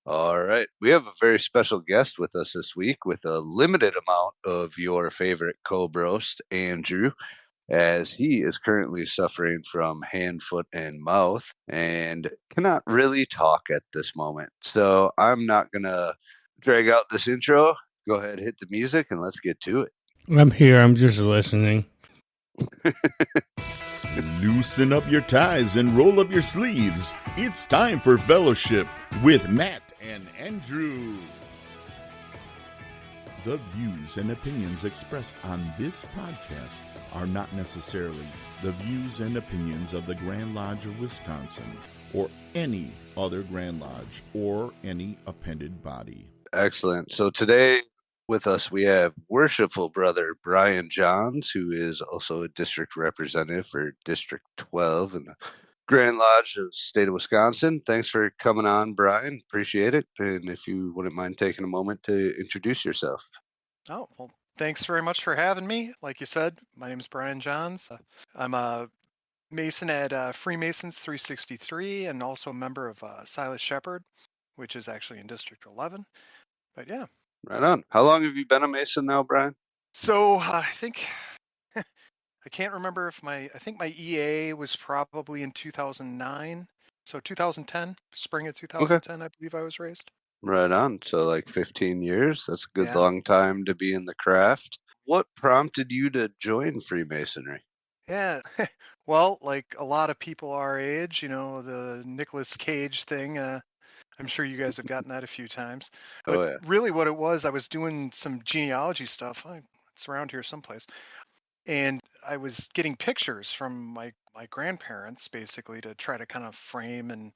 All right. We have a very special guest with us this week with a limited amount of your favorite co-brost, Andrew, as he is currently suffering from hand, foot, and mouth and cannot really talk at this moment. So I'm not going to drag out this intro. Go ahead, hit the music, and let's get to it. I'm here. I'm just listening. Loosen up your ties and roll up your sleeves. It's time for fellowship with Matt and Andrew. The views and opinions expressed on this podcast are not necessarily the views and opinions of the Grand Lodge of Wisconsin or any other Grand Lodge or any appended body. Excellent. So today with us, we have Worshipfull Brother Brian Jahns, who is also a district representative for District 12 in the Grand Lodge of the state of Wisconsin. Thanks for coming on, Brian. Appreciate it. And if you wouldn't mind taking a moment to introduce yourself. Oh, well, thanks very much for having me. Like you said, my name is Brian Jahns. I'm a Mason at Freemasons 363 and also a member of Silas Shepherd, which is actually in District 11. But yeah. Right on. How long have you been a Mason now, Brian? So I think, I can't remember if I think my EA was probably in 2009. So 2010, spring of 2010, I believe I was raised. Right on. So like 15 years. That's a good Yeah. long time to be in the craft. What prompted you to join Freemasonry? Yeah. Well, like a lot of people our age, the Nicolas Cage thing. I'm sure you guys have gotten that a few times. But Oh, yeah. really what it was, I was doing some genealogy stuff. It's around here someplace. And I was getting pictures from my grandparents basically to try to kind of frame and,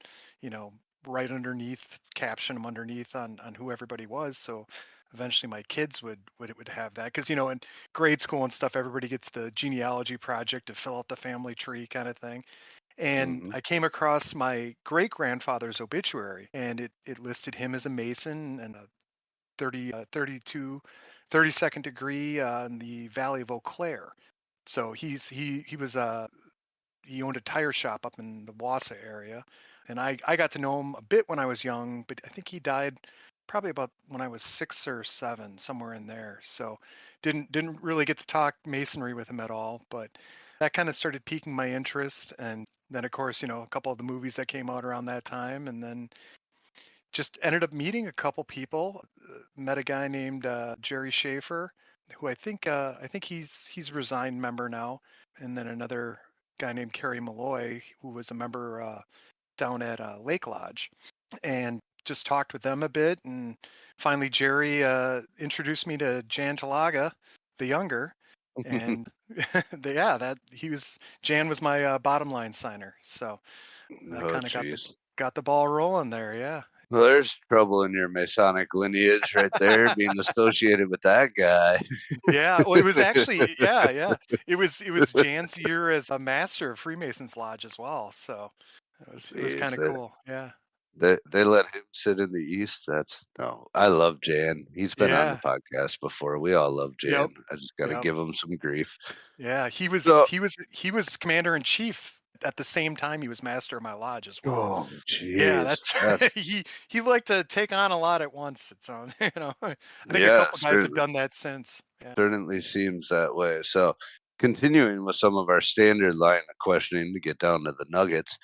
write underneath, caption them underneath on who everybody was. So eventually my kids would have that. Because, in grade school and stuff, everybody gets the genealogy project to fill out the family tree kind of thing. And I came across my great grandfather's obituary, and it listed him as a Mason and a 32nd degree in the Valley of Eau Claire. So he owned a tire shop up in the Wausau area, and I got to know him a bit when I was young, but I think he died probably about when I was 6 or 7, somewhere in there. So didn't really get to talk masonry with him at all, but that kind of started piquing my interest. And then of course, a couple of the movies that came out around that time, and then just ended up meeting a couple people. Met a guy named Jerry Schaefer, who I think he's resigned member now, and then another guy named Kerry Malloy, who was a member down at Lake Lodge, and just talked with them a bit. And finally, Jerry introduced me to Jan Talaga, the younger, and Jan was my bottom line signer, so that kind of got the ball rolling there. Yeah. Well, there's trouble in your Masonic lineage right there, being associated with that guy. Yeah, well, it was actually, yeah. It was Jan's year as a master of Freemasons Lodge as well, so it was kind of cool. Yeah. They let him sit in the East. I love Jan. He's been on the Yeah. podcast before. We all love Jan. Yep. I just got to give him some grief. Yeah, he was commander in chief at the same time he was master of my lodge as well. Oh, geez. Yeah, that's he liked to take on a lot at once. It's on, I think a couple guys have done that since. Yeah. Certainly seems that way. So, continuing with some of our standard line of questioning to get down to the nuggets.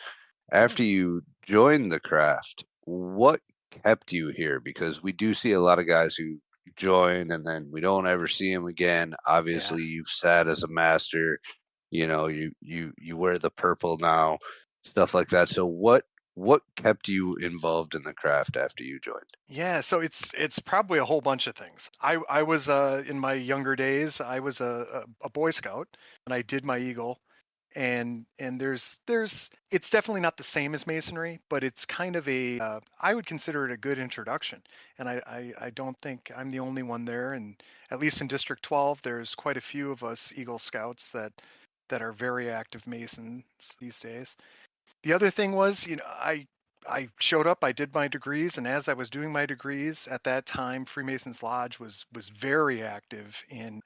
After you joined the craft, what kept you here? Because we do see a lot of guys who join and then we don't ever see them again. Obviously, you've sat as a master. You wear the purple now, stuff like that. So what kept you involved in the craft after you joined? Yeah, so it's probably a whole bunch of things. I was in my younger days, I was a Boy Scout, and I did my Eagle, and there's it's definitely not the same as Masonry, but it's kind of I would consider it a good introduction. And I don't think I'm the only one there, and at least in District 12 there's quite a few of us Eagle Scouts that are very active Masons these days. The other thing was, I showed up, I did my degrees, and as I was doing my degrees at that time, Freemasons Lodge was very active in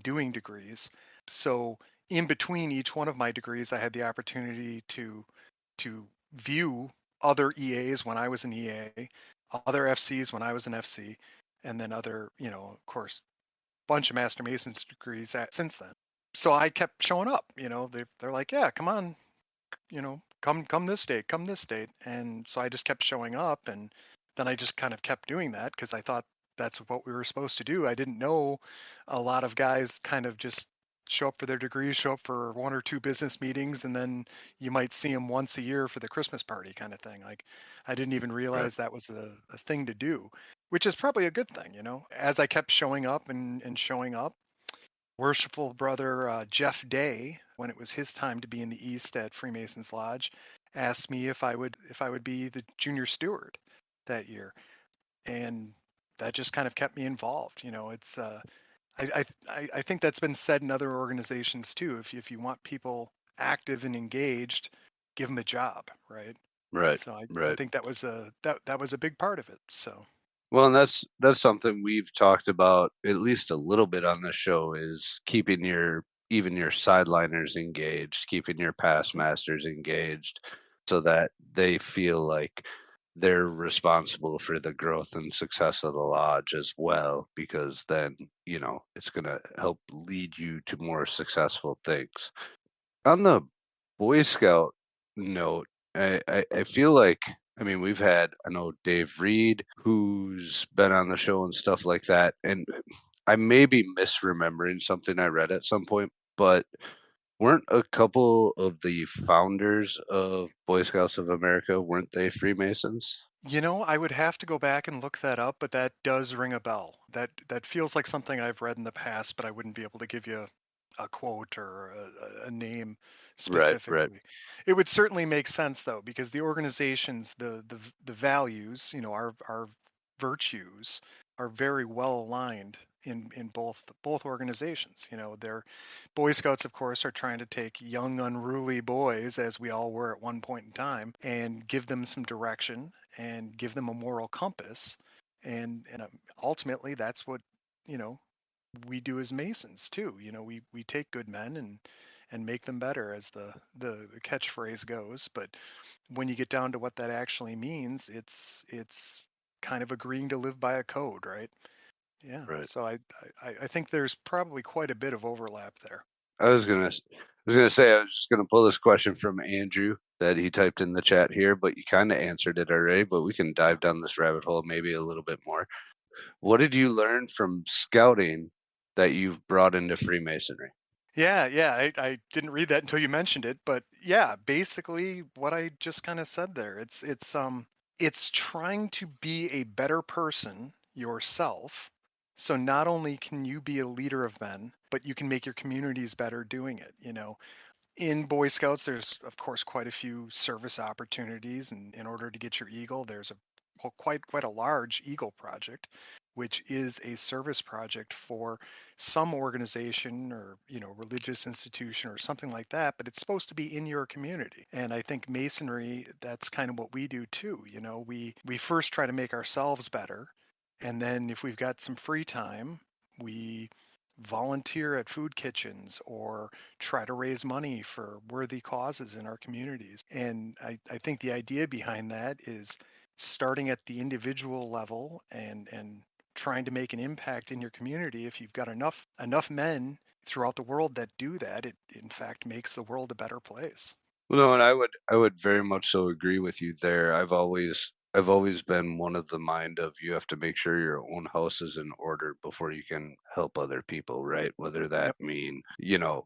doing degrees. So in between each one of my degrees, I had the opportunity to view other EAs when I was an EA, other FCs when I was an FC, and then other, of course, bunch of Master Masons degrees since then. So I kept showing up. They're like, yeah, come on, come this date, come this date. And so I just kept showing up, and then I just kind of kept doing that because I thought that's what we were supposed to do. I didn't know a lot of guys kind of just show up for their degrees, show up for one or two business meetings, and then you might see them once a year for the Christmas party kind of thing. Like, I didn't even realize that was a thing to do, which is probably a good thing. As I kept showing up and showing up, Worshipful Brother Jeff Day, when it was his time to be in the East at Freemasons Lodge, asked me if I would be the junior steward that year, and that just kind of kept me involved. It's I think that's been said in other organizations too. If you want people active and engaged, give them a job, right? Right. So I Right. think that was a big part of it. So Well, and that's something we've talked about at least a little bit on this show is keeping even your sideliners engaged, keeping your past mhm, masters engaged so that they feel like they're responsible for the growth and success of the lodge as well, because then, it's going to help lead you to more successful things. On the Boy Scout note, I feel like, I mean, I know Dave Reed, who's been on the show and stuff like that, and I may be misremembering something I read at some point, but weren't a couple of the founders of Boy Scouts of America, weren't they Freemasons? I would have to go back and look that up, but that does ring a bell. That feels like something I've read in the past, but I wouldn't be able to give you a quote or a name Right, right, specifically. It would certainly make sense though, because the organizations, the values, our virtues are very well aligned in both organizations. Their Boy Scouts, of course, are trying to take young, unruly boys, as we all were at one point in time, and give them some direction and give them a moral compass. And ultimately, that's what you know we do as Masons too. We take good men and make them better, as the catchphrase goes. But when you get down to what that actually means, it's kind of agreeing to live by a code, right? Yeah. right. So I think there's probably quite a bit of overlap there. I was just gonna pull this question from Andrew that he typed in the chat here, but you kind of answered it already. But we can Yeah. dive down this rabbit hole maybe a little bit more. What did you learn from scouting that you've brought into Freemasonry? Yeah. I didn't read that until you mentioned it, but yeah, basically what I just kind of said there. It's trying to be a better person yourself. So not only can you be a leader of men, but you can make your communities better doing it. In Boy Scouts, there's of course quite a few service opportunities, and in order to get your Eagle, there's quite a large Eagle project, which is a service project for some organization or religious institution or something like that. But it's supposed to be in your community, and I think Masonry, that's kind of what we do too. We first try to make ourselves better, and then if we've got some free time, we volunteer at food kitchens or try to raise money for worthy causes in our communities. And I think the idea behind that is starting at the individual level and trying to make an impact in your community. If you've got enough men throughout the world that do that, it in fact makes the world a better place. Well, no, and I would very much so agree with you there. I've always been one of the mind of you have to make sure your own house is in order before you can help other people, right? Whether that Yep. mean, you're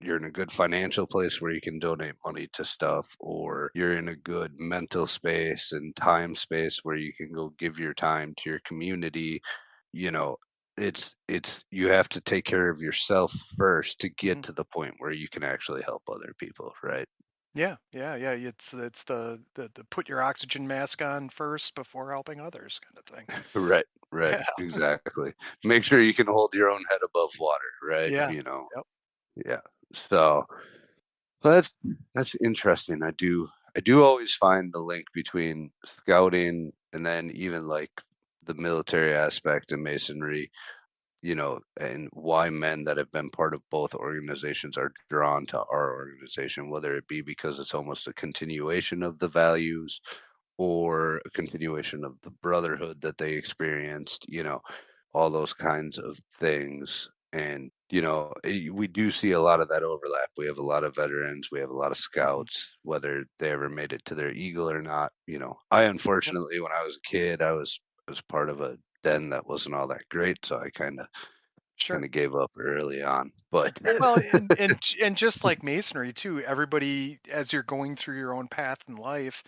in a good financial place where you can donate money to stuff, or you're in a good mental space and time space where you can go give your time to your community, you know, it's you have to take care of yourself first to get Mhm. to the point where you can actually help other people, right? Yeah. It's the put your oxygen mask on first before helping others kind of thing. Right, right, Yeah. exactly. Make sure you can hold your own head above water, right? Yeah. Yep. Yeah. So that's interesting. I do always find the link between scouting and then even like the military aspect of masonry, and why men that have been part of both organizations are drawn to our organization, whether it be because it's almost a continuation of the values, or a continuation of the brotherhood that they experienced, all those kinds of things. And, we do see a lot of that overlap. We have a lot of veterans, we have a lot of Mhm. scouts, whether they ever made it to their eagle or not. I Yep. unfortunately, when I was a kid, I was part of a den that wasn't all that great, so I kind Sure. of gave up early on. But Well, and just like masonry too, everybody, as you're going through your own path in life,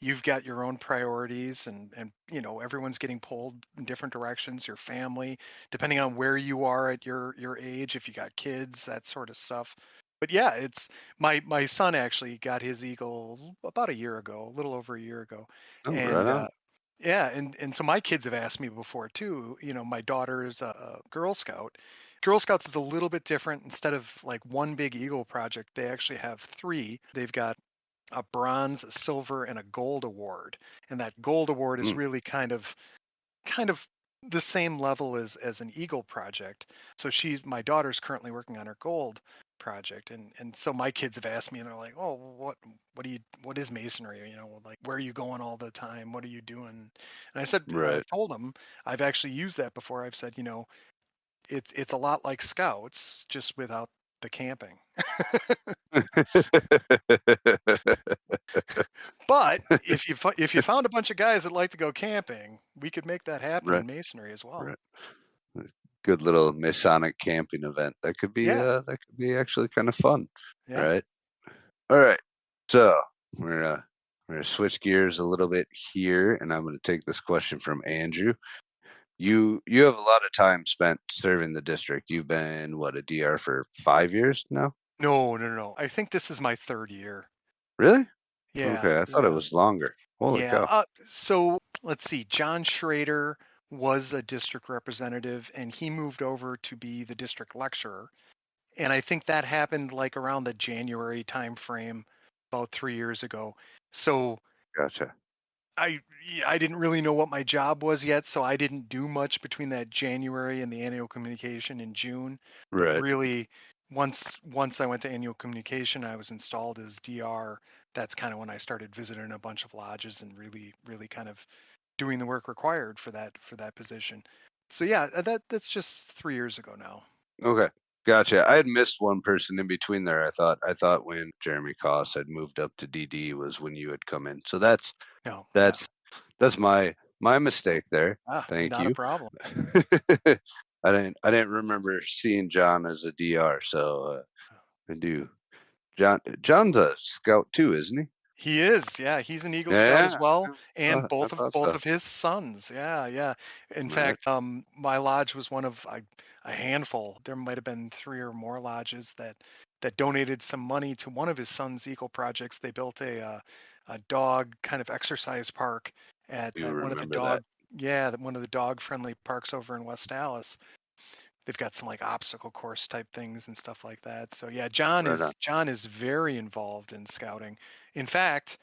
you've got your own priorities, and everyone's getting pulled in different directions. Your family, depending on where you are at your age, if you got kids, that sort of stuff. But yeah, it's my son actually got his eagle about a year ago, a little over a year ago, oh, right and on. yeah, and so my kids have asked me before too. My daughter is a Girl Scout. Girl Scouts is a little bit different. Instead of like one big Eagle project, they actually have three. They've got a bronze, a silver, and a gold award. And that gold award is Mm, really kind of the same level as an Eagle project. So my daughter's currently working on her gold project, and so my kids have asked me, and they're like, oh, what is masonry, like, where are you going all the time, what are you doing? And right. I've told them I've actually used that before. I've said, it's a lot like scouts, just without the camping. But if you found a bunch of guys that like to go camping, we could make that happen Right, in masonry as well. right. A good little Masonic camping event. Yeah, That could be actually kind of fun, yeah. right? All right. So we're gonna switch gears a little bit here, and I'm gonna take this question from Andrew. You have a lot of time spent serving the district. You've been what, a DR for 5 years now? No, no, no, no. I think this is my third year. Really? Yeah, Okay, I thought it yeah, was longer. Holy yeah. cow! So let's see. John Schrader was a district representative, and he moved over to be the district lecturer. And I think that happened like around the January timeframe, about 3 years ago. So Gotcha. I didn't really know what my job was yet, so I didn't do much between that January and the annual communication in June. But Right. really, once I went to annual communication, I was installed as DR. That's kind of when I started visiting a bunch of lodges and really kind of doing the work required for that position. So yeah, that's just 3 years ago now. Okay. Gotcha. I had missed one person in between there. I thought when Jeremy Koss had moved up to DD was when you had come in. So that's No, yeah, that's that's my mistake there. Thank not a you. problem. I didn't remember seeing John as a DR, so I do. John's a scout too, isn't he? He is, yeah. He's an Eagle Scout as Yeah, well, yeah. and I both of thought both so. of his sons. Yeah, yeah. In Right. fact, my lodge was one of a handful. There might have been three or more lodges that donated some money to one of his son's Eagle projects. They built a dog kind of exercise park You at one of the remember that. dog yeah one of the dog friendly parks over in West Dallas. They've got some like obstacle course type things and stuff like that. So yeah, Right on. John is very involved in scouting. In fact,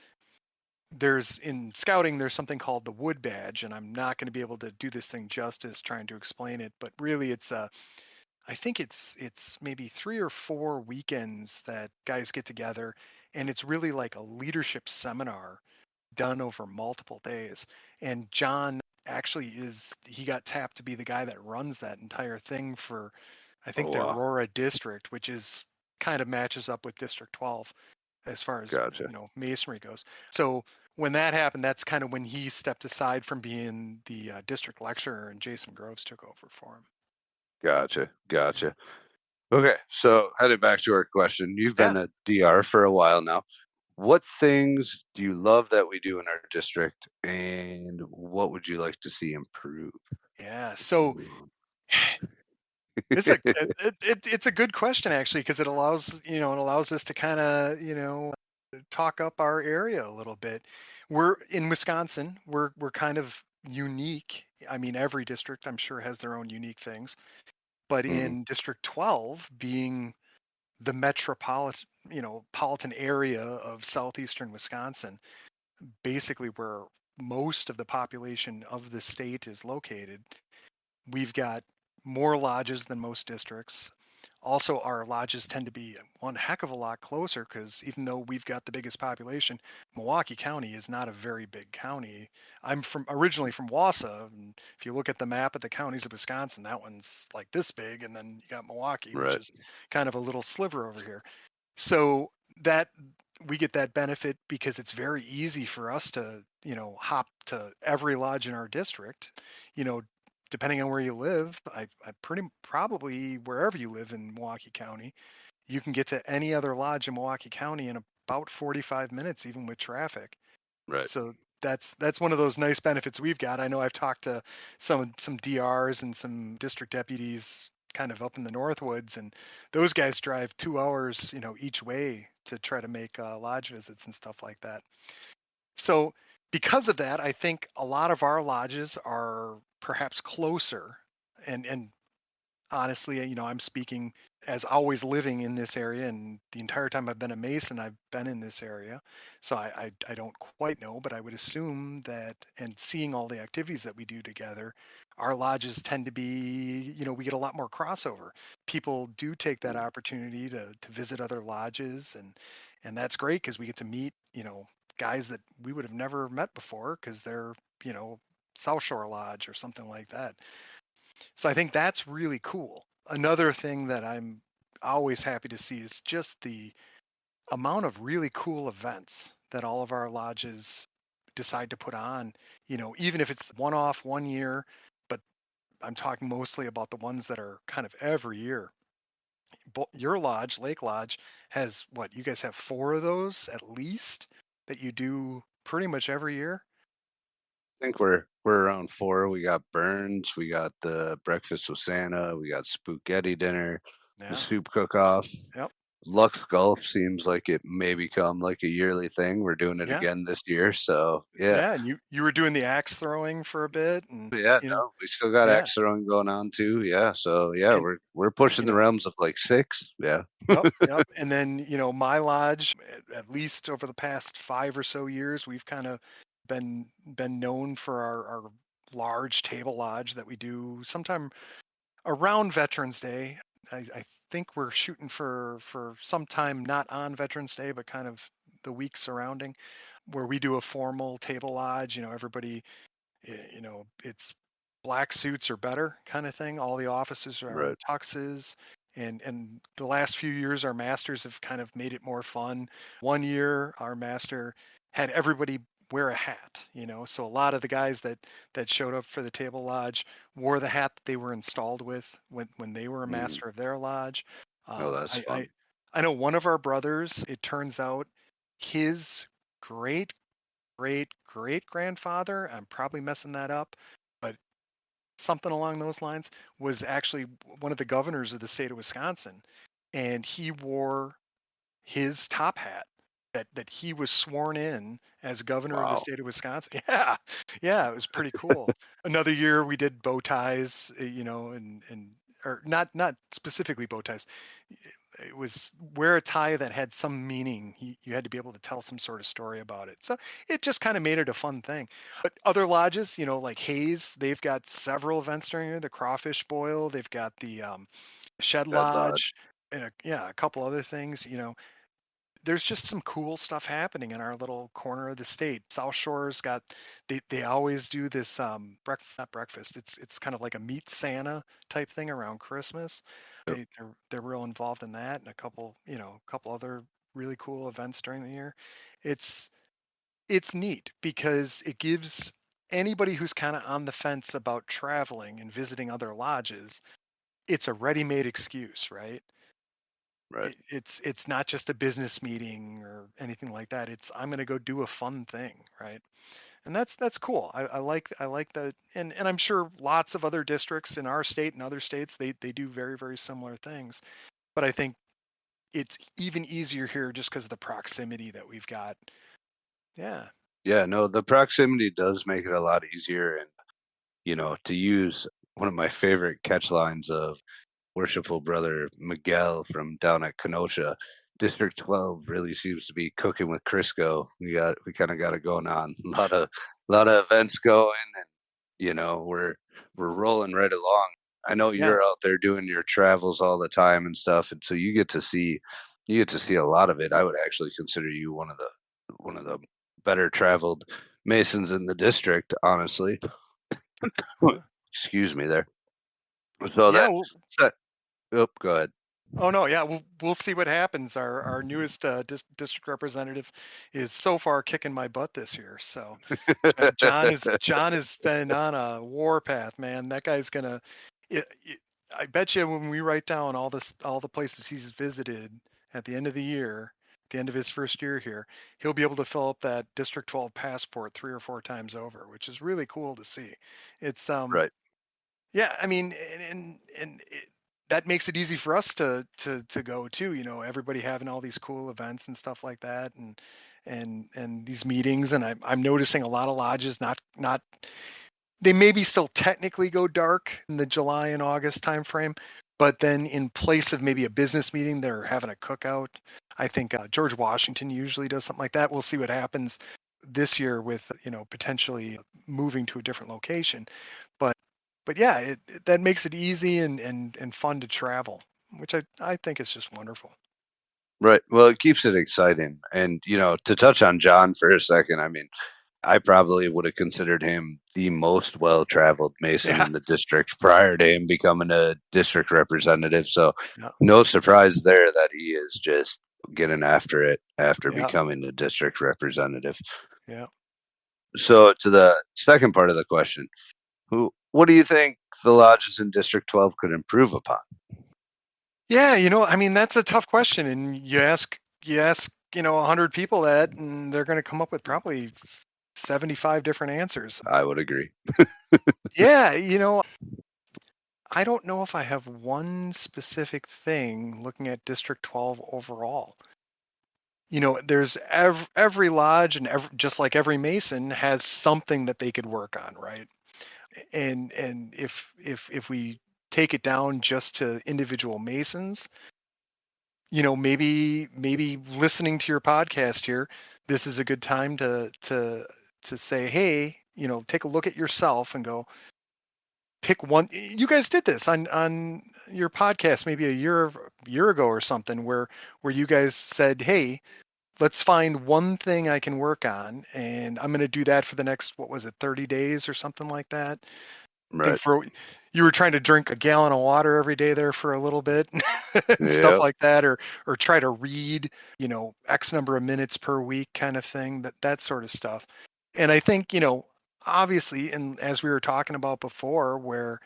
in scouting there's something called the wood badge, and I'm not going to be able to do this thing justice trying to explain it, but really I think it's maybe 3 or 4 weekends that guys get together, and it's really like a leadership seminar done over multiple days. And John actually he got tapped to be the guy that runs that entire thing for, I think, Oh the wow. Aurora district, which is kind of matches up with District 12 as far as Gotcha. masonry goes. So when that happened, that's kind of when he stepped aside from being the district lecturer, and Jason Groves took over for him. Gotcha. Yeah. Gotcha. Okay, so headed back to our question. You've Yeah. been a DR for a while now. What things do you love that we do in our district, and what would you like to see improve? Yeah. So Ooh. it's a good question actually, because it allows us to kind of talk up our area a little bit. We're in Wisconsin. We're kind of unique. I mean, every district I'm sure has their own unique things, but Mhm. in District 12, being the politan area of southeastern Wisconsin, basically where most of the population of the state is located, we've got more lodges than most districts. Also, our lodges tend to be one heck of a lot closer because even though we've got the biggest population, Milwaukee County is not a very big county. I'm originally from Wausau, and if you look at the map of the counties of Wisconsin, that one's like this big, and then you got Milwaukee, which Right. is kind of a little sliver over here. So that we get that benefit because it's very easy for us to, hop to every lodge in our district, you know, depending on where you live. I pretty probably wherever you live in Milwaukee County, you can get to any other lodge in Milwaukee County in about 45 minutes, even with traffic. Right. So that's one of those nice benefits we've got. I know I've talked to some DRs and some district deputies kind of up in the Northwoods, and those guys drive 2 hours, each way to try to make lodge visits and stuff like that. So because of that, I think a lot of our lodges are perhaps closer, and honestly, I'm speaking as always living in this area, and the entire time I've been a Mason, I've been in this area. So I don't quite know, but I would assume that, and seeing all the activities that we do together, our lodges tend to be, we get a lot more crossover. People do take that opportunity to visit other lodges, and that's great because we get to meet, guys that we would have never met before because they're, South Shore Lodge or something like that. So I think that's really cool. Another thing that I'm always happy to see is just the amount of really cool events that all of our lodges decide to put on, even if it's one off one year, but I'm talking mostly about the ones that are kind of every year. Your lodge, Lake Lodge, has what? You guys have 4 of those at least that you do pretty much every year? I think we're around 4. We got Burns, we got the breakfast with Santa, we got spaghetti dinner, the Yeah. soup cook-off. Yep. Lux Golf seems like it may become like a yearly thing. We're doing it Yeah. again this year, so yeah. Yeah, and you were doing the axe throwing for a bit, and Yeah, no, we still got yeah, axe throwing going on too. Yeah, so yeah, and we're pushing you the know, realms of like 6. Yeah. yep, yep. And then my lodge, at least over the past 5 or so years, we've kind of been known for our large table lodge that we do sometime around Veterans Day. I think we're shooting for sometime not on Veterans Day, but kind of the week surrounding, where we do a formal table lodge. Everybody, it's black suits or better kind of thing. All the officers are in Right. tuxes. And the last few years, our masters have kind of made it more fun. One year, our master had everybody wear a hat, so a lot of the guys that showed up for the table lodge wore the hat that they were installed with when they were a Mm. master of their lodge. Oh, that's I, fun. I know one of our brothers, it turns out his great great grandfather, I'm probably messing that up, but something along those lines, was actually one of the governors of the state of Wisconsin, and he wore his top hat that he was sworn in as governor of the Wow. state of Wisconsin. Yeah, yeah, it was pretty cool. Another year we did bow ties, and or not specifically bow ties. It was wear a tie that had some meaning. You had to be able to tell some sort of story about it. So it just kind of made it a fun thing. But other lodges, like Hayes, they've got several events during the crawfish boil. They've got the Shed Red Lodge. Lodge, and a couple other things. There's just some cool stuff happening in our little corner of the state. South Shore's got they always do this not breakfast. It's kind of like a meet Santa type thing around Christmas. Yep. They're real involved in that, and a couple other really cool events during the year. It's it's neat because it gives anybody who's kind of on the fence about traveling and visiting other lodges, it's a ready-made excuse, right? Right. It's not just a business meeting or anything like that. It's I'm going to go do a fun thing, right? And that's cool. I like that, and I'm sure lots of other districts in our state and other states they do very very similar things. But I think it's even easier here just because of the proximity that we've got. Yeah, Yeah, no, the proximity does make it a lot easier, and to use one of my favorite catch lines of Worshipful Brother Miguel from down at Kenosha, District 12 really seems to be cooking with Crisco. We kind of got it going on. A lot of events going, and we're rolling right along. I know Yeah. you're out there doing your travels all the time and stuff, and so you get to see a lot of it. I would actually consider you one of the better traveled Masons in the district, honestly. Yeah. Excuse me there. So Yeah. then, so, oh, go ahead. Oh no, yeah, we'll see what happens. Our newest district representative is so far kicking my butt this year. So John has been on a war path, man. That guy's gonna. I bet you when we write down all the places he's visited at the end of the year, the end of his first year here, he'll be able to fill up that District 12 passport 3 or 4 times over, which is really cool to see. It's Right. yeah, I mean, that makes it easy for us to go too. You know, everybody having all these cool events and stuff like that, and these meetings. And I'm noticing a lot of lodges not they maybe still technically go dark in the July and August timeframe, but then in place of maybe a business meeting, they're having a cookout. I think George Washington usually does something like that. We'll see what happens this year with potentially moving to a different location, but yeah, that makes it easy and fun to travel, which I think is just wonderful. Right. Well, it keeps it exciting. And, to touch on John for a second, I mean, I probably would have considered him the most well-traveled Mason Yeah, in the district prior to him becoming a district representative. So, yeah, no surprise there that he is just getting after it after yeah, becoming a district representative. yeah. So, to the second part of the question, what do you think the lodges in District 12 could improve upon? Yeah, I mean that's a tough question, and you ask 100 people that, and they're going to come up with probably 75 different answers. I would agree. Yeah, I don't know if I have one specific thing looking at District 12 overall. There's every lodge and just like every Mason has something that they could work on, right? And if we take it down just to individual Masons, maybe listening to your podcast here, this is a good time to say, hey, take a look at yourself and go pick one. You guys did this on your podcast maybe a year ago or something, where you guys said, hey, let's find one thing I can work on, and I'm going to do that for the next, what was it, 30 days or something like that. I think Right. you were trying to drink a gallon of water every day there for a little bit and stuff Yep. like that, or try to read, X number of minutes per week kind of thing, that sort of stuff. And I think, obviously, and as we were talking about before, where,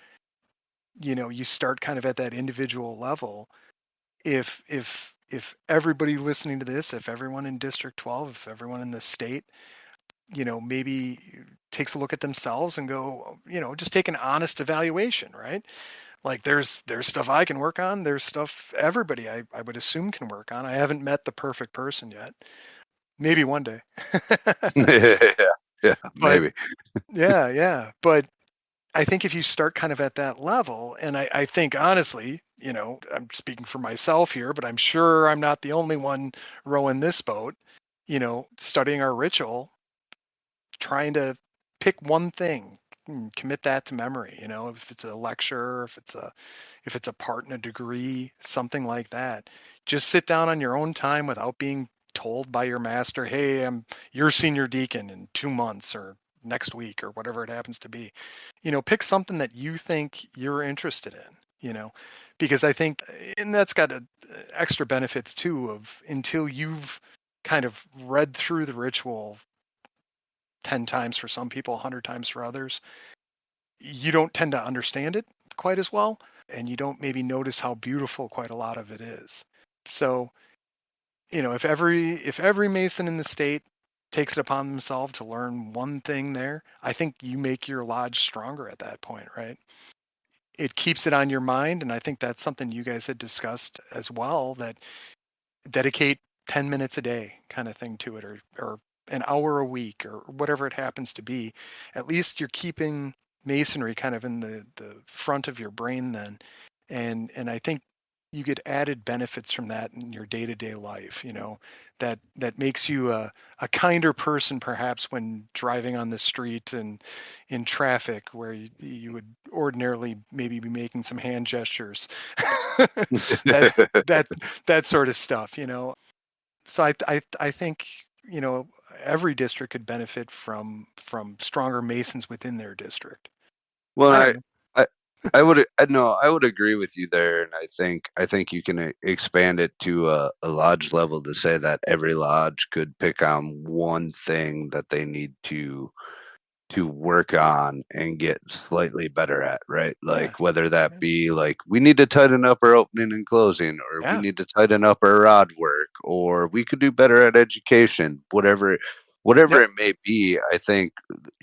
you start kind of at that individual level, if everybody listening to this, if everyone in District 12, if everyone in the state, maybe takes a look at themselves and go, just take an honest evaluation, right? Like there's stuff I can work on. There's stuff everybody I would assume can work on. I haven't met the perfect person yet. Maybe one day. Yeah. Yeah. But Maybe. yeah. But I think if you start kind of at that level, and I think honestly, I'm speaking for myself here, but I'm sure I'm not the only one rowing this boat, studying our ritual, trying to pick one thing, commit that to memory, if it's a lecture, if it's a part in a degree, something like that. Just sit down on your own time without being told by your master, hey, I'm your senior deacon in 2 months or next week or whatever it happens to be. Pick something that you think you're interested in, because I think, and that's got extra benefits too, of until you've kind of read through the ritual 10 times for some people, 100 times for others, you don't tend to understand it quite as well, and you don't maybe notice how beautiful quite a lot of it is. So, if every Mason in the state takes it upon themselves to learn one thing there, I think you make your lodge stronger at that point, right? It keeps it on your mind, and I think that's something you guys had discussed as well, that dedicate 10 minutes a day kind of thing to it, or an hour a week or whatever it happens to be. At least you're keeping Masonry kind of in the front of your brain then. And I think you get added benefits from that in your day-to-day life, that makes you a kinder person perhaps when driving on the street and in traffic where you would ordinarily maybe be making some hand gestures. that that sort of stuff. So I think, every district could benefit from stronger Masons within their district. Well, I don't know. I would agree with you there, and I think you can expand it to a lodge level to say that every lodge could pick on one thing that they need to work on and get slightly better at, right? Yeah. Like whether that Yeah. be like we need to tighten up our opening and closing, or we Yeah. need to tighten up our rod work, or we could do better at education, whatever Yep. it may be. I think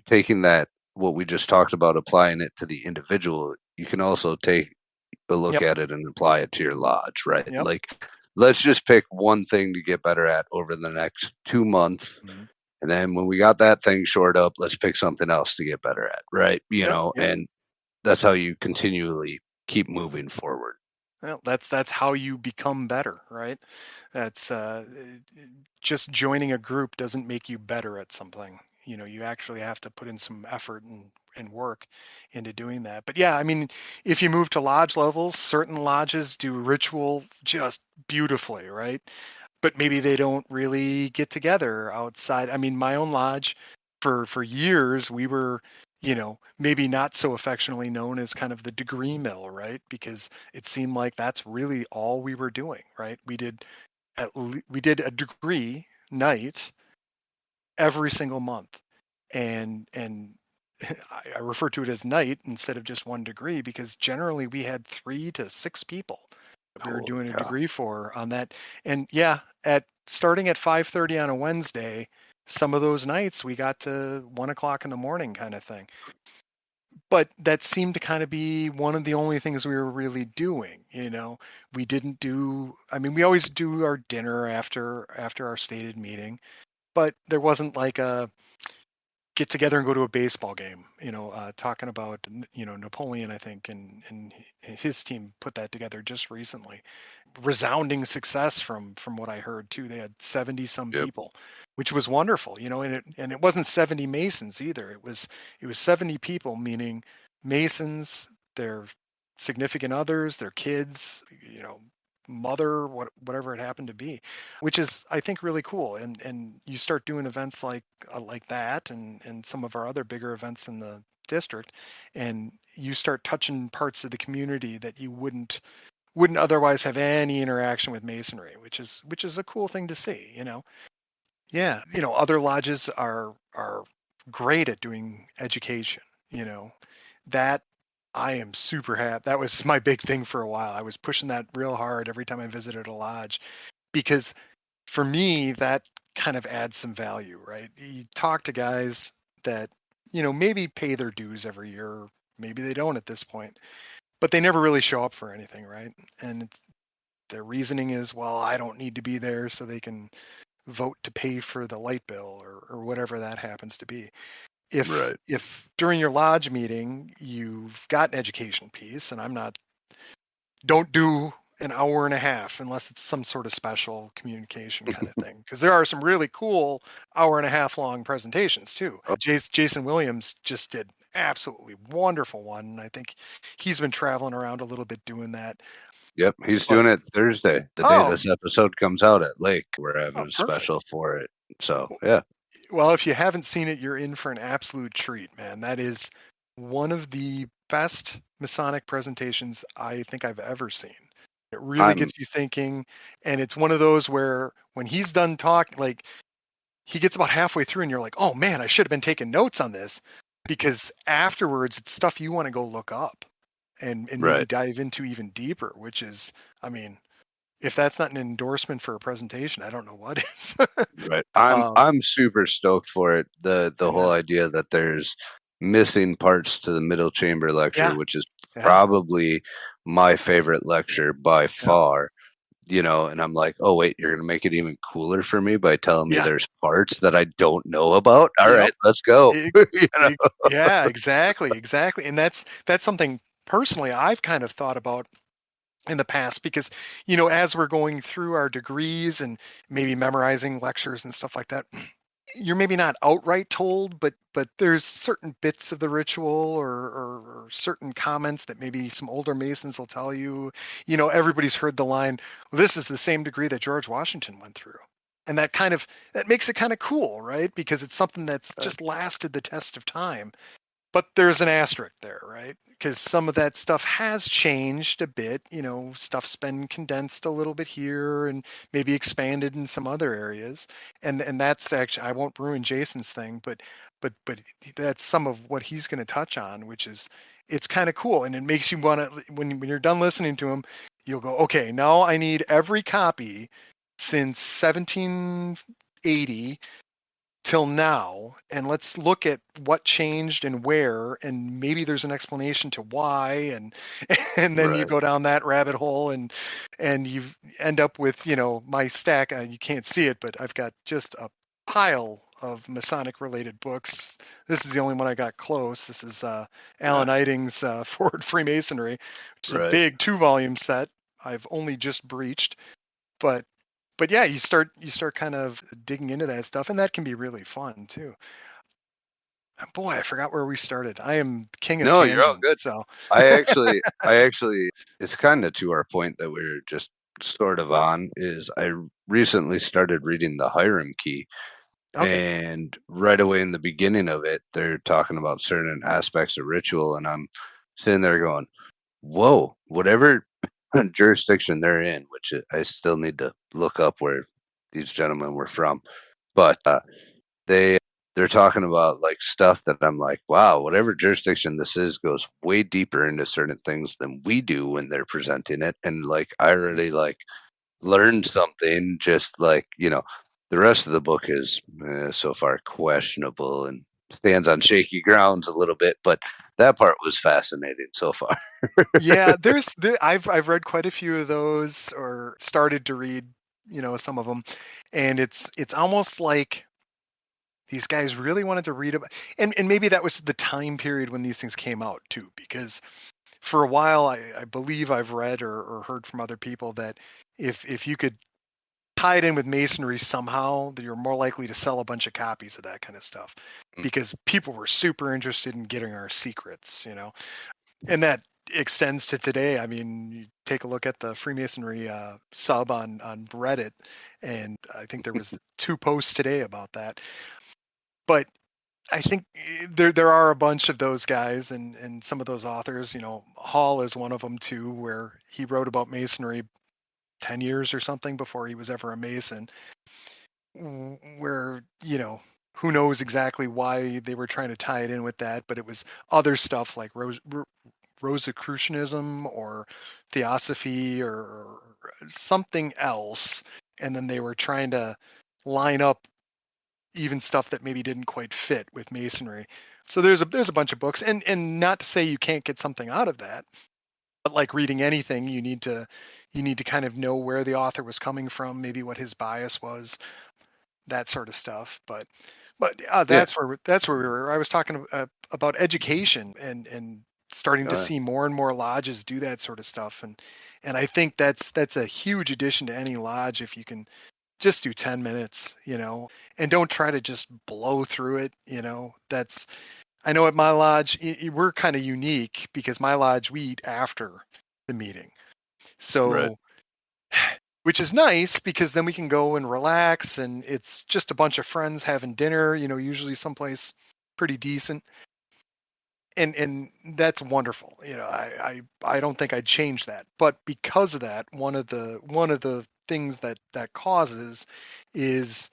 taking that what we just talked about, applying it to the individual, you can also take a look Yep. at it and apply it to your lodge, right? Yep. Like let's just pick one thing to get better at over the next 2 months. Mhm. And then when we got that thing shored up, let's pick something else to get better at, right? Yep. Yep. And that's how you continually keep moving forward. Well, that's how you become better, right? That's just joining a group doesn't make you better at something. You actually have to put in some effort and work into doing that. But yeah, I mean, if you move to lodge levels, certain lodges do ritual just beautifully, right? But maybe they don't really get together outside. I mean, my own lodge, for years, we were, maybe not so affectionately known as kind of the degree mill, right? Because it seemed like that's really all we were doing, right? We did a degree night every single month, and I refer to it as night instead of just one degree because generally we had 3 to 6 people that we were Holy doing a cow. degree for on that. And yeah, at starting at 5:30 on a Wednesday, some of those nights we got to 1 o'clock in the morning kind of thing. But that seemed to kind of be one of the only things we were really doing. We didn't do, I mean, we always do our dinner after our stated meeting, but there wasn't like a get together and go to a baseball game, talking about, Napoleon, I think, and his team put that together just recently. Resounding success from what I heard too. They had 70 some Yep. people, which was wonderful, and it wasn't 70 Masons either. It was 70 people, meaning Masons, their significant others, their kids, mother, whatever it happened to be, which is, I think, really cool. And you start doing events like that, and some of our other bigger events in the district, and you start touching parts of the community that you wouldn't otherwise have any interaction with Masonry, which is a cool thing to see. Yeah, other lodges are great at doing education. That I am super happy. That was my big thing for a while. I was pushing that real hard every time I visited a lodge, because for me, that kind of adds some value, right? You talk to guys that, maybe pay their dues every year, maybe they don't at this point, but they never really show up for anything, right? And their reasoning is, well, I don't need to be there so they can vote to pay for the light bill or whatever that happens to be. Right. If during your lodge meeting you've got an education piece, and don't do an hour and a half unless it's some sort of special communication kind of thing, because there are some really cool hour and a half long presentations too. Oh. Jason Williams just did absolutely wonderful one, and I think he's been traveling around a little bit doing that. Yep, he's doing it Thursday, the day this episode comes out at Lake. We're having a special for it. So, yeah. Well, if you haven't seen it, you're in for an absolute treat, man. That is one of the best Masonic presentations I think I've ever seen. It really gets you thinking, and it's one of those where when he's done talking, like he gets about halfway through and you're like, oh man, I should have been taking notes on this, because afterwards it's stuff you want to go look up and maybe dive into even deeper, which is, I mean, if that's not an endorsement for a presentation, I don't know what is. Right. I'm super stoked for it. The whole idea that there's missing parts to the middle chamber lecture, which is probably my favorite lecture by far. And I'm like, oh wait, you're gonna make it even cooler for me by telling me there's parts that I don't know about. All right, let's go. Yeah, exactly. And that's something personally I've kind of thought about in the past, because as we're going through our degrees and maybe memorizing lectures and stuff like that, you're maybe not outright told, but there's certain bits of the ritual or certain comments that maybe some older Masons will tell you. Everybody's heard the line, "This is the same degree that George Washington went through," and that makes it kind of cool, right? Because it's something that's just lasted the test of time. But there's an asterisk there, right? Because some of that stuff has changed a bit. Stuff's been condensed a little bit here and maybe expanded in some other areas. And that's actually, I won't ruin Jason's thing, but that's some of what he's going to touch on, which is, it's kind of cool. And it makes you want to, when you're done listening to him, you'll go, okay, now I need every copy since 1780 till now, and let's look at what changed and where, and maybe there's an explanation to why, and then you Right. go down that rabbit hole, and you end up with my stack. You can't see it, but I've got just a pile of Masonic related books. This is the only one I got close. This is Alan Iding's Forward Freemasonry, which is a Right. big 2-volume set. I've only just breached, but yeah, you start kind of digging into that stuff, and that can be really fun too. Boy, I forgot where we started. I am king of tangents. You're all good. So I actually, it's kind of to our point that we're just sort of on, is I recently started reading the Hiram Key. okay. And right away in the beginning of it, they're talking about certain aspects of ritual, and I'm sitting there going, whoa, whatever jurisdiction they're in, which I still need to look up where these gentlemen were from, but they're talking about like stuff that I'm like, wow, whatever jurisdiction this is goes way deeper into certain things than we do when they're presenting it. And like, I already like learned something, just like, the rest of the book is so far questionable and stands on shaky grounds a little bit, but that part was fascinating so far. Yeah, I've read quite a few of those, or started to read, some of them, and it's almost like these guys really wanted to read about, and maybe that was the time period when these things came out too, because for a while I believe I've read or heard from other people that if you could tie it in with Masonry somehow, that you're more likely to sell a bunch of copies of that kind of stuff, because people were super interested in getting our secrets, and that extends to today. I mean, you take a look at the Freemasonry sub on Reddit, and I think there was 2 posts today about that. But I think there are a bunch of those guys, and some of those authors. Hall is one of them too, where he wrote about Masonry 10 years or something before he was ever a Mason, where who knows exactly why they were trying to tie it in with that, but it was other stuff like Rosicrucianism or Theosophy or something else, and then they were trying to line up even stuff that maybe didn't quite fit with Masonry. So there's a bunch of books, and not to say you can't get something out of that, but like reading anything, you need to kind of know where the author was coming from, maybe what his bias was, that sort of stuff. But that's where we were. I was talking about education and starting to see more and more lodges do that sort of stuff, and I think that's a huge addition to any lodge if you can just do 10 minutes, and don't try to just blow through it. That's, I know at my lodge, we're kind of unique because my lodge, we eat after the meeting. So, Right. which is nice because then we can go and relax, and it's just a bunch of friends having dinner, usually someplace pretty decent. And that's wonderful. I don't think I'd change that. But because of that, one of the things that causes is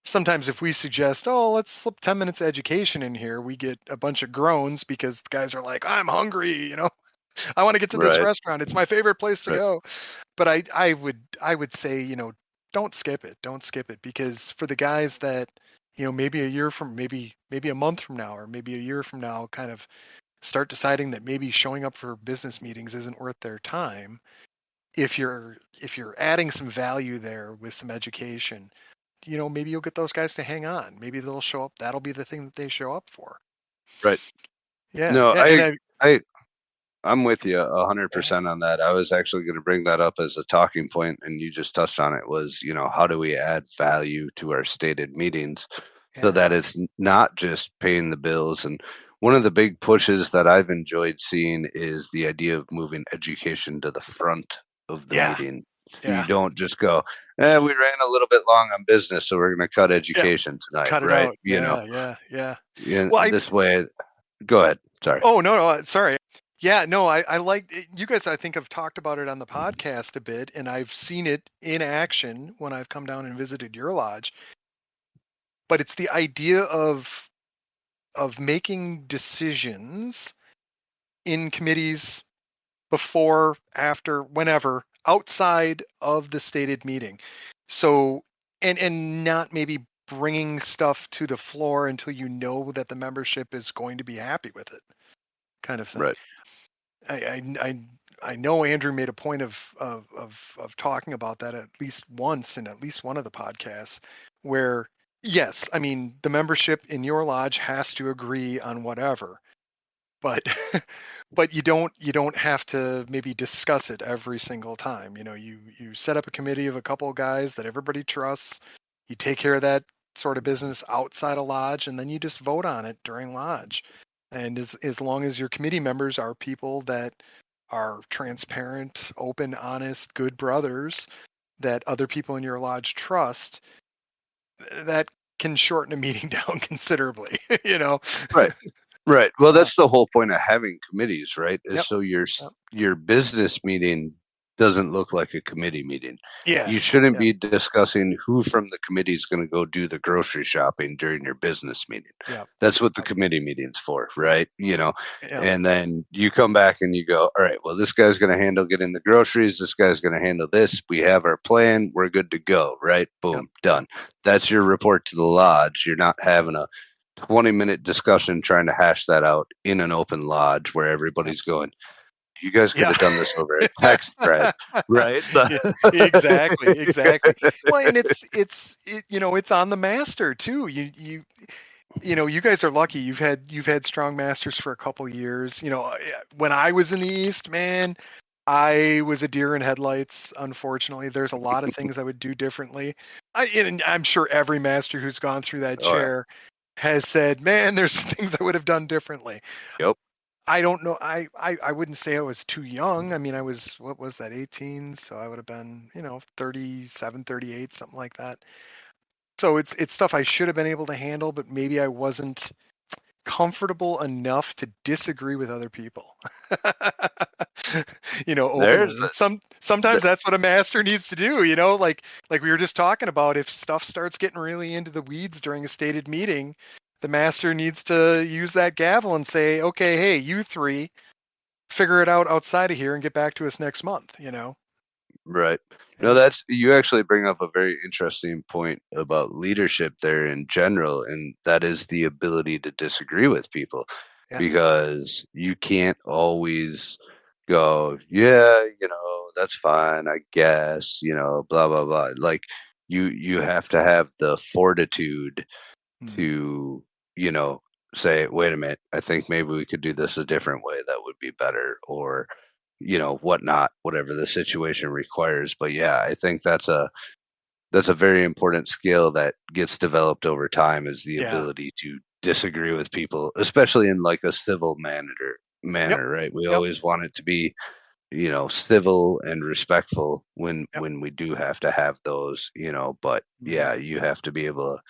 sometimes if we suggest, oh, let's slip 10 minutes of education in here, we get a bunch of groans because the guys are like, I'm hungry, I want to get to this restaurant. It's my favorite place to go. But I would say, don't skip it. Don't skip it, because for the guys that, maybe a year from, maybe a month from now, or maybe a year from now, kind of start deciding that maybe showing up for business meetings isn't worth their time. If you're adding some value there with some education, maybe you'll get those guys to hang on. Maybe they'll show up. That'll be the thing that they show up for. Right. Yeah. No, And I'm with you 100% on that. I was actually going to bring that up as a talking point, and you just touched on it. Was, how do we add value to our stated meetings so Yeah. that it's not just paying the bills? And one of the big pushes that I've enjoyed seeing is the idea of moving education to the front of the Yeah. meeting. So you Yeah. don't just go, we ran a little bit long on business, so we're going to cut Yeah. education tonight, Cut it right? out. Yeah. Well, This way. Go ahead. Sorry. oh, no, sorry. Yeah, no, I like you guys. I think have talked about it on the podcast a bit, and I've seen it in action when I've come down and visited your lodge. But it's the idea of making decisions in committees before, after, whenever, outside of the stated meeting. So, and not maybe bringing stuff to the floor until you know that the membership is going to be happy with it, kind of thing. Right. I know Andrew made a point of talking about that at least once in at least one of the podcasts, where yes, I mean the membership in your lodge has to agree on whatever, but but you don't have to maybe discuss it every single time. You set up a committee of a couple of guys that everybody trusts. You take care of that sort of business outside of lodge, and then you just vote on it during lodge. And as long as your committee members are people that are transparent, open, honest, good brothers that other people in your lodge trust, that can shorten a meeting down considerably. Right. Right. Well, Uh, that's the whole point of having committees, right? Is yep. so Yep. your business meeting doesn't look like a committee meeting. Yeah. You shouldn't Yep. be discussing who from the committee is going to go do the grocery shopping during your business meeting. Yep. That's what the Yep. committee meeting's for, right? Yep. And then you come back and you go, all right, well, this guy's going to handle getting the groceries. This guy's going to handle this. We have our plan. We're good to go, right? Yep. Boom, done. That's your report to the lodge. You're not having Yep. a 20-minute discussion trying to hash that out in an open lodge where Yep. everybody's going, you guys could Yeah. have done this over a text thread, right? Yeah, exactly. Well, and it's on the master too. You guys are lucky. You've had strong masters for a couple years. When I was in the East, man, I was a deer in headlights. Unfortunately, there's a lot of things I would do differently. And I'm sure every master who's gone through that Oh, yeah. chair has said, "Man, there's some things I would have done differently." Yep. I don't know. I wouldn't say I was too young. I mean, what was that, 18? So I would have been, 37, 38, something like that. So it's stuff I should have been able to handle, but maybe I wasn't comfortable enough to disagree with other people. Openly. And sometimes that's what a master needs to do, like we were just talking about. If stuff starts getting really into the weeds during a stated meeting, the master needs to use that gavel and say, okay, hey, you three, figure it out outside of here and get back to us next month, Right. No, Yeah. you actually bring up a very interesting point about leadership there in general, and that is the ability to disagree with people, Yeah. because you can't always go, yeah, that's fine, I guess, blah blah blah. Like you have to have the fortitude to, say, wait a minute, I think maybe we could do this a different way that would be better, or whatnot, whatever the situation requires. But yeah, I think that's a very important skill that gets developed over time, is the Yeah. ability to disagree with people, especially in like a civil manner, right? We Yep. always want it to be, civil and respectful when Yep. we do have to have those, but Mhm. yeah, you have to be able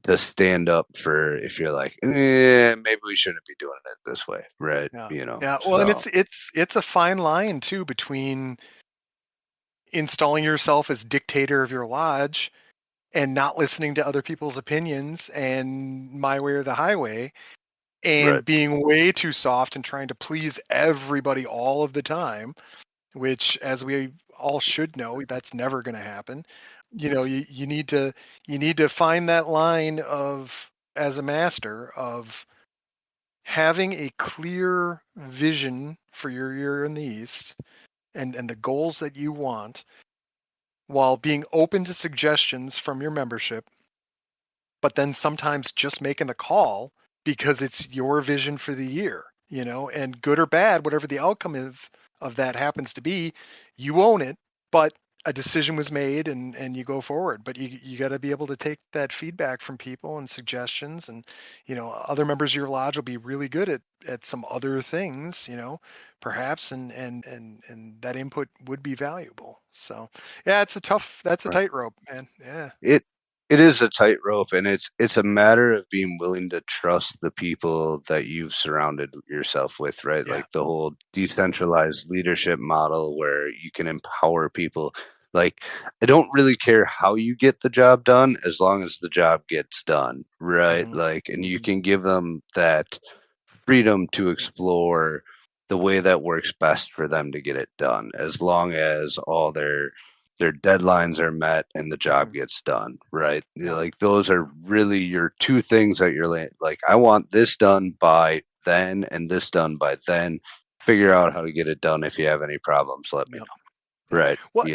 to stand up for, if you're like, maybe we shouldn't be doing it this way, right? Yeah. Yeah. Well, and So it's a fine line too between installing yourself as dictator of your lodge and not listening to other people's opinions and my way or the highway, right, and being way too soft and trying to please everybody all of the time, which, as we all should know, that's never going to happen. You need to find that line of, as a master, of having a clear vision for your year in the East and the goals that you want, while being open to suggestions from your membership, but then sometimes just making the call because it's your vision for the year. and good or bad, whatever the outcome of that happens to be, you own it, but a decision was made and you go forward. But you got to be able to take that feedback from people and suggestions, and other members of your lodge will be really good at some other things, perhaps, and that input would be valuable. So yeah, that's a Right. tightrope, man. Yeah. It is a tightrope, and it's a matter of being willing to trust the people that you've surrounded yourself with, right? Yeah. Like the whole decentralized leadership model where you can empower people. Like, I don't really care how you get the job done as long as the job gets done, right? Hmm. Like, and you Hmm. can give them that freedom to explore the way that works best for them to get it done, as long as all their deadlines are met and the job Hmm. gets done, right? Yeah. Like those are really your two things that you're like, I want this done by then and this done by then. Figure out how to get it done. If you have any problems, let me Yeah. know. Yeah. Right. What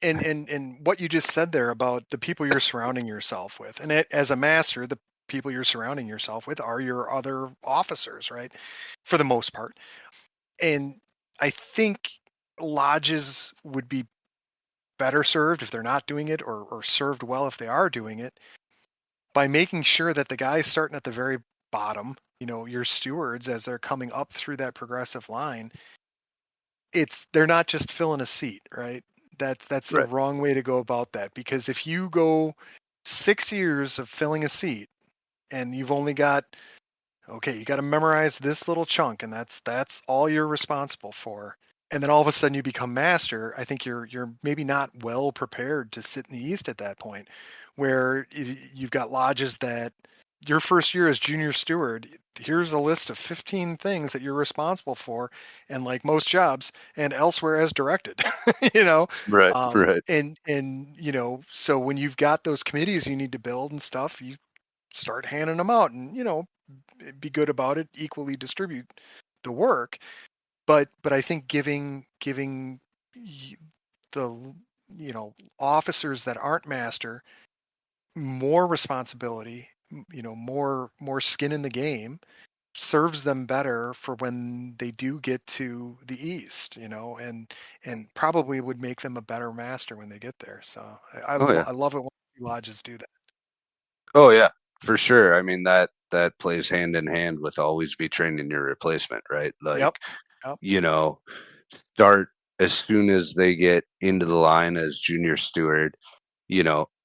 and what you just said there about the people you're surrounding yourself with, and as a master, the people you're surrounding yourself with are your other officers, right? For the most part. And I think lodges would be better served if they're not doing it, or served well if they are doing it, by making sure that the guys starting at the very bottom, your stewards, as they're coming up through that progressive line, they're not just filling a seat, right? That's the Right. wrong way to go about that, because if you go 6 years of filling a seat and you've only got, okay, you got to memorize this little chunk, and that's all you're responsible for, and then all of a sudden you become master, I think you're maybe not well prepared to sit in the East at that point, where you've got lodges that your first year as junior steward, here's a list of 15 things that you're responsible for, and like most jobs, and elsewhere as directed. you know Right. Right. and so when you've got those committees you need to build and stuff, you start handing them out, and be good about it, equally distribute the work. But I think giving the officers that aren't master more responsibility, more skin in the game, serves them better for when they do get to the East, and probably would make them a better master when they get there. So Oh yeah. I love it when lodges do that. Oh yeah. For sure. I mean that plays hand in hand with always be training your replacement, right? Like, Yep. Yep. you know, start as soon as they get into the line as junior steward,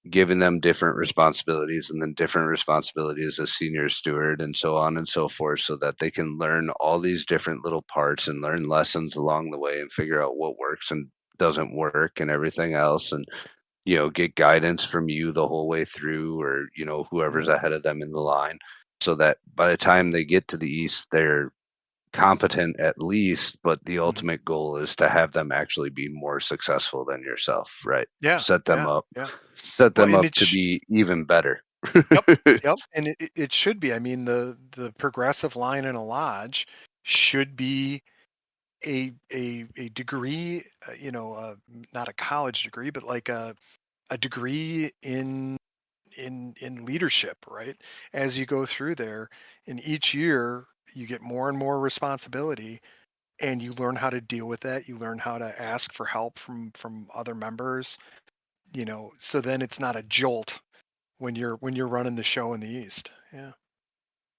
giving them different responsibilities and then different responsibilities as senior steward and so on and so forth, so that they can learn all these different little parts and learn lessons along the way and figure out what works and doesn't work and everything else. And, get guidance from you the whole way through, or, whoever's Mhm. ahead of them in the line, so that by the time they get to the East, they're competent at least, but the Mhm. ultimate goal is to have them actually be more successful than yourself, right? Yeah. Set them Yeah. up, Yeah. set Well, them and up to be even better. yep, yep, and it should be. I mean, the progressive line in a lodge should be a degree, not a college degree, but like a degree in leadership, right? As you go through there, and each year you get more and more responsibility, and you learn how to deal with that. You learn how to ask for help from other members, so then it's not a jolt when you're running the show in the East. Yeah.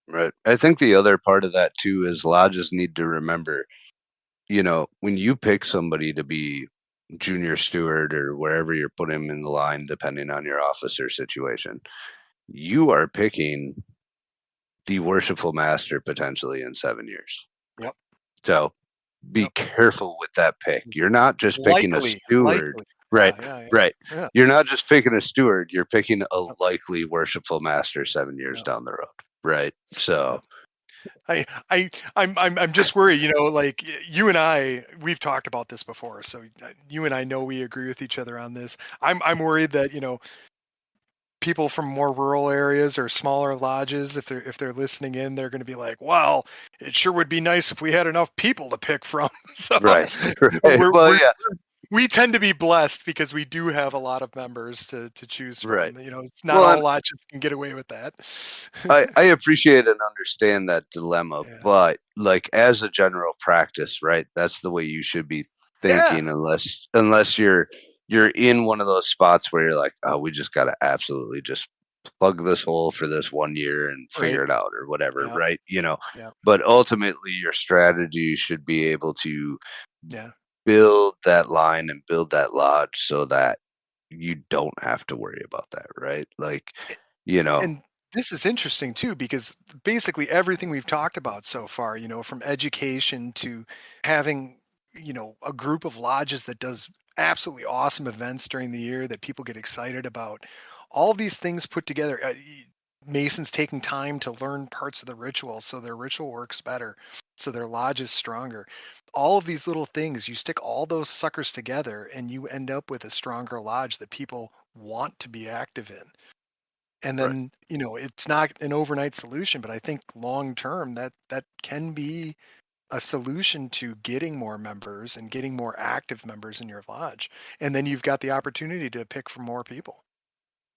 Right. I think the other part of that too is lodges need to remember, when you pick somebody to be junior steward or wherever you're putting them in the line, depending on your officer situation, you are picking the worshipful master potentially in 7 years. Yep. Yep. So be Yep. careful with that pick. You're not just picking a steward, Likely. right? Yeah. Yeah. Yeah. Right. Yeah. You're not just picking a steward. You're picking a Yep. likely worshipful master 7 years Yep. down the road, right? So, Yep. I'm just worried, like you and we've talked about this before, so you and I know we agree with each other on this. I'm worried that, people from more rural areas or smaller lodges, if they're listening in, they're going to be like, "Well, it sure would be nice if we had enough people to pick from." So right, right. we're Well, we're yeah. we tend to be blessed because we do have a lot of members to choose Right. from. It's not Well, all and lodges can get away with that. I appreciate and understand that dilemma, Yeah. but like as a general practice, right? That's the way you should be Yeah. thinking, unless you're in one of those spots where you're like, oh, we just got to absolutely just plug this hole for this 1 year and Right. figure it out or whatever, Yeah. right? Yeah. But ultimately, your strategy should be able to Yeah. build that line and build that lodge so that you don't have to worry about that, right? Like, you know, And this is interesting too, because basically everything we've talked about so far, from education to having, a group of lodges that does absolutely awesome events during the year that people get excited about, all of these things put together, Masons taking time to learn parts of the ritual so their ritual works better, so their lodge is stronger. All of these little things, you stick all those suckers together and you end up with a stronger lodge that people want to be active in. And right. then, it's not an overnight solution, but I think long term that can be a solution to getting more members and getting more active members in your lodge. And then you've got the opportunity to pick from more people.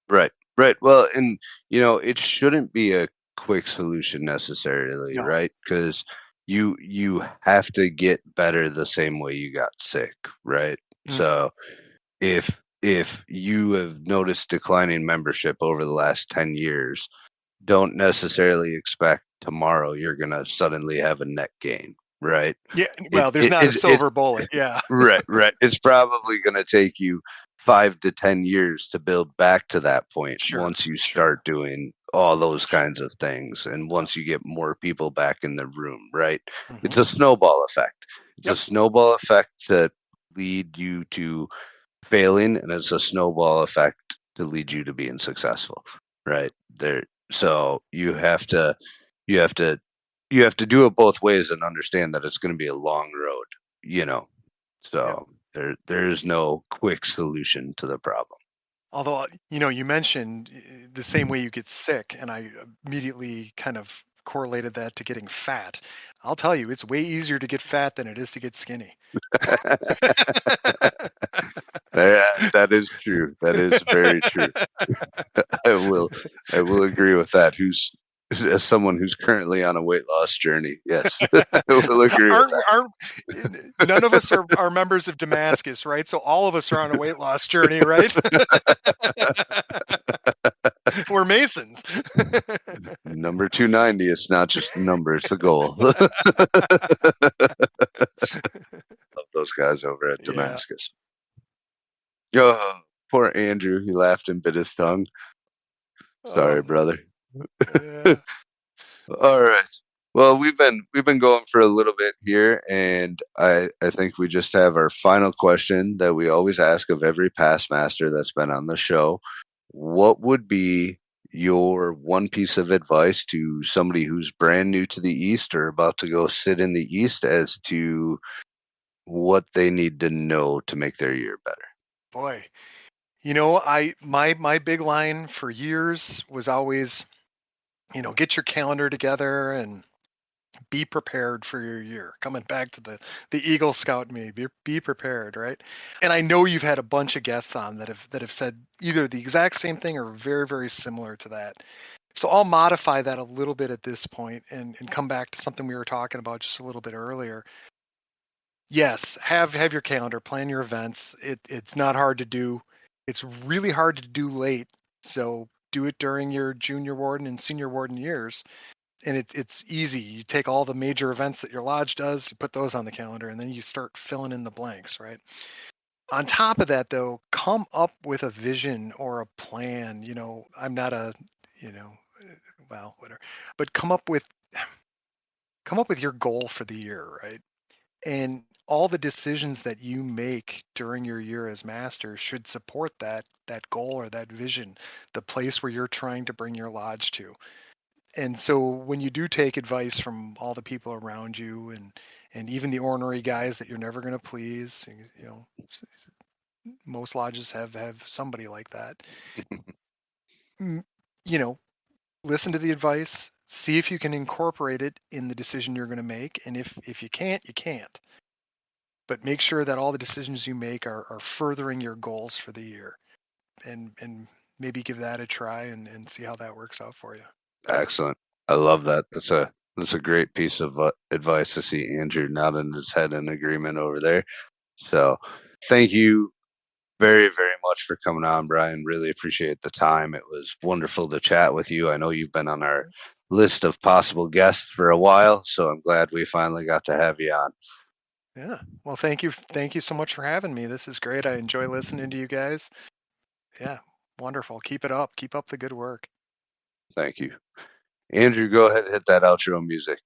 Right. Right. Well, and it shouldn't be a quick solution necessarily, No. right? Because you have to get better the same way you got sick, right? Mm, So if you have noticed declining membership over the last 10 years, don't necessarily expect tomorrow you're gonna suddenly have a net gain, right? yeah. It Well, there's it, not a it it's silver bullet. Yeah. right, right. It's probably going to take you 5 to 10 years to build back to that point Sure. once you Sure. start doing all those kinds of things and Yep. once you get more people back in the room, right? Hmm. It's a snowball effect. It's a Yep. snowball effect that lead you to failing, and it's a snowball effect to lead you to being successful, right? There, so you have to you have to do it both ways and understand that it's going to be a long road, you know. Yep. So there's no quick solution to the problem. Although, you mentioned the same way you get sick, and I immediately kind of correlated that to getting fat. I'll tell you, it's way easier to get fat than it is to get skinny. Yeah, that is true. That is very true. I will I will agree with that. Who's as someone who's currently on a weight loss journey, yes, I will agree with aren't none of us are members of Damascus, right? So all of us are on a weight loss journey, right? We're Masons. that. Number 290, it's not just a number, it's a goal. Love those guys over at Yeah. Damascus. Oh, poor Andrew. He laughed and bit his tongue. Sorry, Oh, brother. yeah. All right. Well, we've been going for a little bit here, and I think we just have our final question that we always ask of every past master that's been on the show. What would be your one piece of advice to somebody who's brand new to the East or about to go sit in the East as to what they need to know to make their year better? Boy. My big line for years was always, get your calendar together and be prepared for your year. Coming back to the Eagle Scout me, be prepared, right? And I know you've had a bunch of guests on that have said either the exact same thing or very, very similar to that. So I'll modify that a little bit at this point and come back to something we were talking about just a little bit earlier. Yes, have your calendar, plan your events. It's not hard to do. It's really hard to do late. So do it during your junior warden and senior warden years. And it's easy. You take all the major events that your lodge does, you put those on the calendar, and then you start filling in the blanks, right? On top of that, though, come up with a vision or a plan. I'm not a, you know, well, whatever, but come up with your goal for the year, right? And all the decisions that you make during your year as master should support that goal or that vision, the place where you're trying to bring your lodge to. And so when you do take advice from all the people around you and even the ornery guys that you're never going to please, most lodges have somebody like that. Mm, you know, listen to the advice, see if you can incorporate it in the decision you're going to make, and if you can't, you can't. but make sure that all the decisions you make are furthering your goals for the year, and maybe give that a try and see how that works out for you. Excellent. I love that. That's a great piece of advice to see Andrew nodding his head in agreement over there. So thank you very, very much for coming on, Brian. Really appreciate the time. It was wonderful to chat with you. I know you've been on our list of possible guests for a while, so I'm glad we finally got to have you on. Yeah. Well, thank you so much for having me. This is great. I enjoy listening to you guys. Yeah, wonderful. Keep it up. Keep up the good work. Thank you. Andrew, go ahead and hit that outro music.